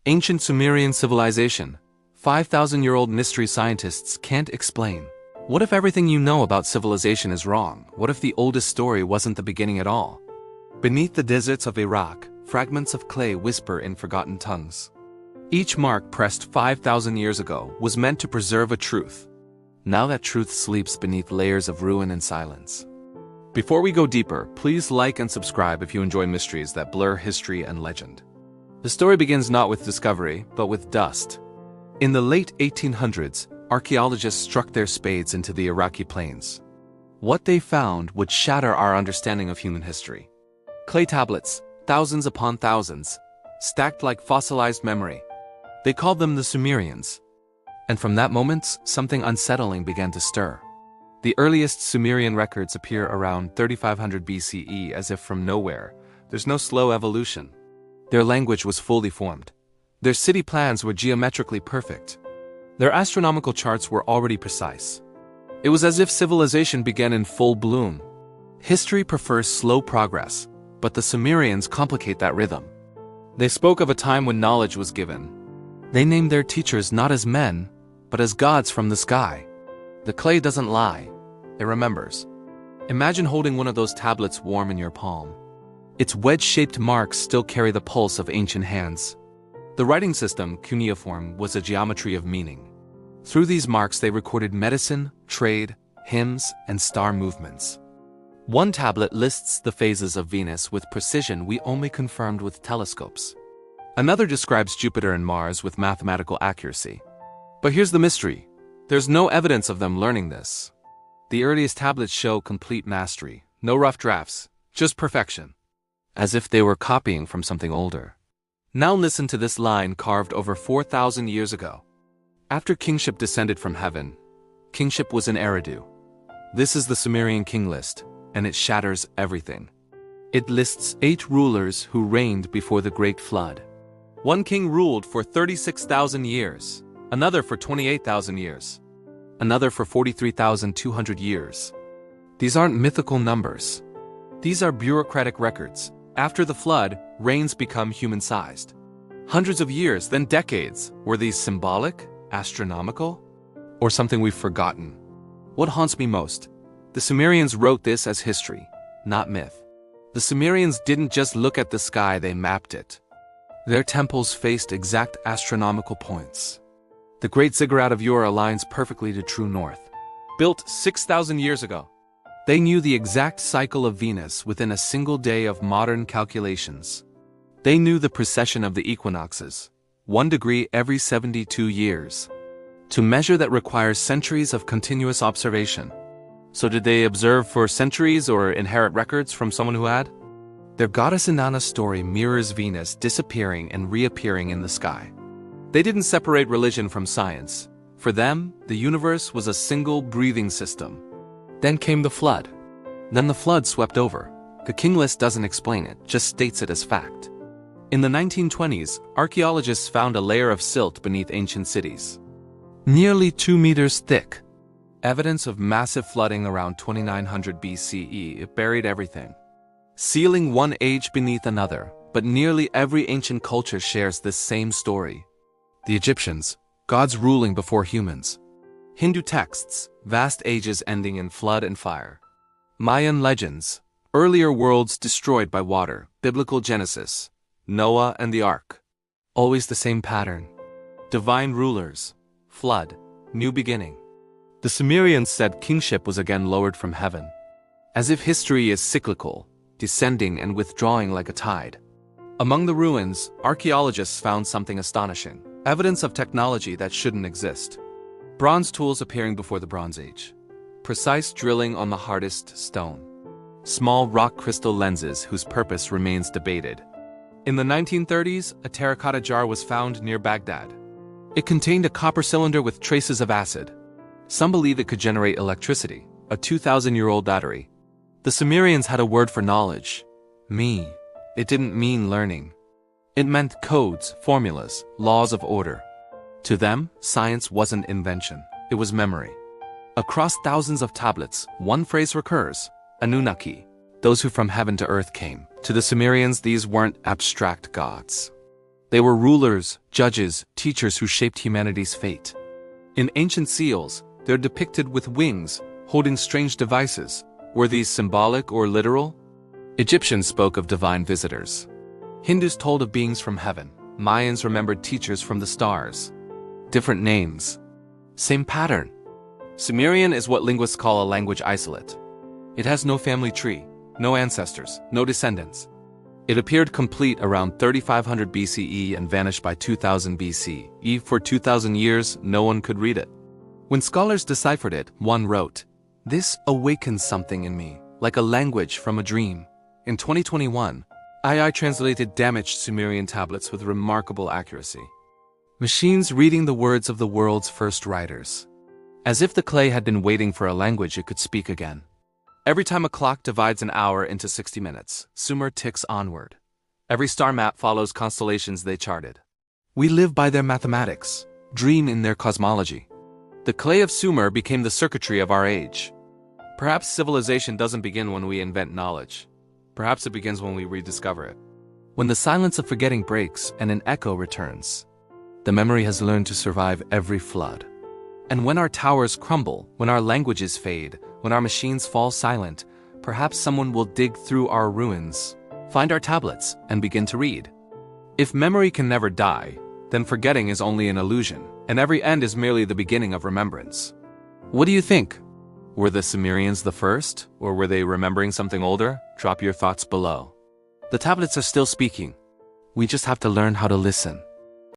Ancient Sumerian civilization. 5,000-year-old mystery scientists can't explain. What if everything you know about civilization is wrong? What if the oldest story wasn't the beginning at all? Beneath the deserts of Iraq, fragments of clay whisper in forgotten tongues. Each mark pressed 5,000 years ago was meant to preserve a truth. Now that truth sleeps beneath layers of ruin and silence. Before we go deeper, please like and subscribe if you enjoy mysteries that blur history and legend. The story begins not with discovery, but with dust. In the late 1800s, archaeologists struck their spades into the Iraqi plains. What they found would shatter our understanding of human history. Clay tablets, thousands upon thousands, stacked like fossilized memory. They called them the Sumerians. And from that moment, something unsettling began to stir. The earliest Sumerian records appear around 3500 BCE as if from nowhere. There's no slow evolution. Their language was fully formed. Their city plans were geometrically perfect. Their astronomical charts were already precise. It was as if civilization began in full bloom. History prefers slow progress, but the Sumerians complicate that rhythm. They spoke of a time when knowledge was given. They named their teachers not as men, but as gods from the sky. The clay doesn't lie, it remembers. Imagine holding one of those tablets warm in your palm. Its wedge-shaped marks still carry the pulse of ancient hands. The writing system, cuneiform, was a geometry of meaning. Through these marks they recorded medicine, trade, hymns, and star movements. One tablet lists the phases of Venus with precision we only confirmed with telescopes. Another describes Jupiter and Mars with mathematical accuracy. But here's the mystery. There's no evidence of them learning this. The earliest tablets show complete mastery, no rough drafts, just perfection. As if they were copying from something older. Now listen to this line carved over 4,000 years ago. After kingship descended from heaven, kingship was in Eridu. This is the Sumerian king list, and it shatters everything. It lists 8 rulers who reigned before the Great Flood. One king ruled for 36,000 years. Another for 28,000 years. Another for 43,200 years. These aren't mythical numbers. These are bureaucratic records. After the flood, reigns become human-sized. Hundreds of years, then decades. Were these symbolic, astronomical, or something we've forgotten? What haunts me most? The Sumerians wrote this as history, not myth. The Sumerians didn't just look at the sky, they mapped it. Their temples faced exact astronomical points. The Great Ziggurat of Ur aligns perfectly to true north. Built 6,000 years ago. They knew the exact cycle of Venus within a single day of modern calculations. They knew the precession of the equinoxes, 1 degree every 72 years. To measure that requires centuries of continuous observation. So did they observe for centuries or inherit records from someone who had? Their goddess Inanna story mirrors Venus disappearing and reappearing in the sky. They didn't separate religion from science. For them, the universe was a single breathing system. Then came the flood. Then the flood swept over. The king list doesn't explain it, just states it as fact. In the 1920s, archaeologists found a layer of silt beneath ancient cities. Nearly 2 meters thick. Evidence of massive flooding around 2900 BCE. It buried everything. Sealing one age beneath another, but nearly every ancient culture shares this same story. The Egyptians, gods ruling before humans. Hindu texts, vast ages ending in flood and fire. Mayan legends, earlier worlds destroyed by water. Biblical Genesis, Noah and the Ark. Always the same pattern. Divine rulers, flood, new beginning. The Sumerians said kingship was again lowered from heaven. As if history is cyclical, descending and withdrawing like a tide. Among the ruins, archaeologists found something astonishing. Evidence of technology that shouldn't exist. Bronze tools appearing before the Bronze Age. Precise drilling on the hardest stone. Small rock crystal lenses whose purpose remains debated. In the 1930s, a terracotta jar was found near Baghdad. It contained a copper cylinder with traces of acid. Some believe it could generate electricity, a 2,000-year-old battery. The Sumerians had a word for knowledge. Me. It didn't mean learning. It meant codes, formulas, laws of order. To them, science wasn't invention, it was memory. Across thousands of tablets, one phrase recurs, Anunnaki, those who from heaven to earth came. To the Sumerians, these weren't abstract gods. They were rulers, judges, teachers who shaped humanity's fate. In ancient seals, they're depicted with wings, holding strange devices. Were these symbolic or literal? Egyptians spoke of divine visitors. Hindus told of beings from heaven. Mayans remembered teachers from the stars. Different names. Same pattern. Sumerian is what linguists call a language isolate. It has no family tree, no ancestors, no descendants. It appeared complete around 3500 BCE and vanished by 2000 BCE. For 2000 years, no one could read it. When scholars deciphered it, one wrote, "This awakens something in me, like a language from a dream." In 2021, AI translated damaged Sumerian tablets with remarkable accuracy. Machines reading the words of the world's first writers. As if the clay had been waiting for a language it could speak again. Every time a clock divides an hour into 60 minutes, Sumer ticks onward. Every star map follows constellations they charted. We live by their mathematics, dream in their cosmology. The clay of Sumer became the circuitry of our age. Perhaps civilization doesn't begin when we invent knowledge. Perhaps it begins when we rediscover it. When the silence of forgetting breaks and an echo returns, the memory has learned to survive every flood. And when our towers crumble, when our languages fade, when our machines fall silent, perhaps someone will dig through our ruins, find our tablets, and begin to read. If memory can never die, then forgetting is only an illusion, and every end is merely the beginning of remembrance. What do you think? Were the Sumerians the first, or were they remembering something older? Drop your thoughts below. The tablets are still speaking. We just have to learn how to listen.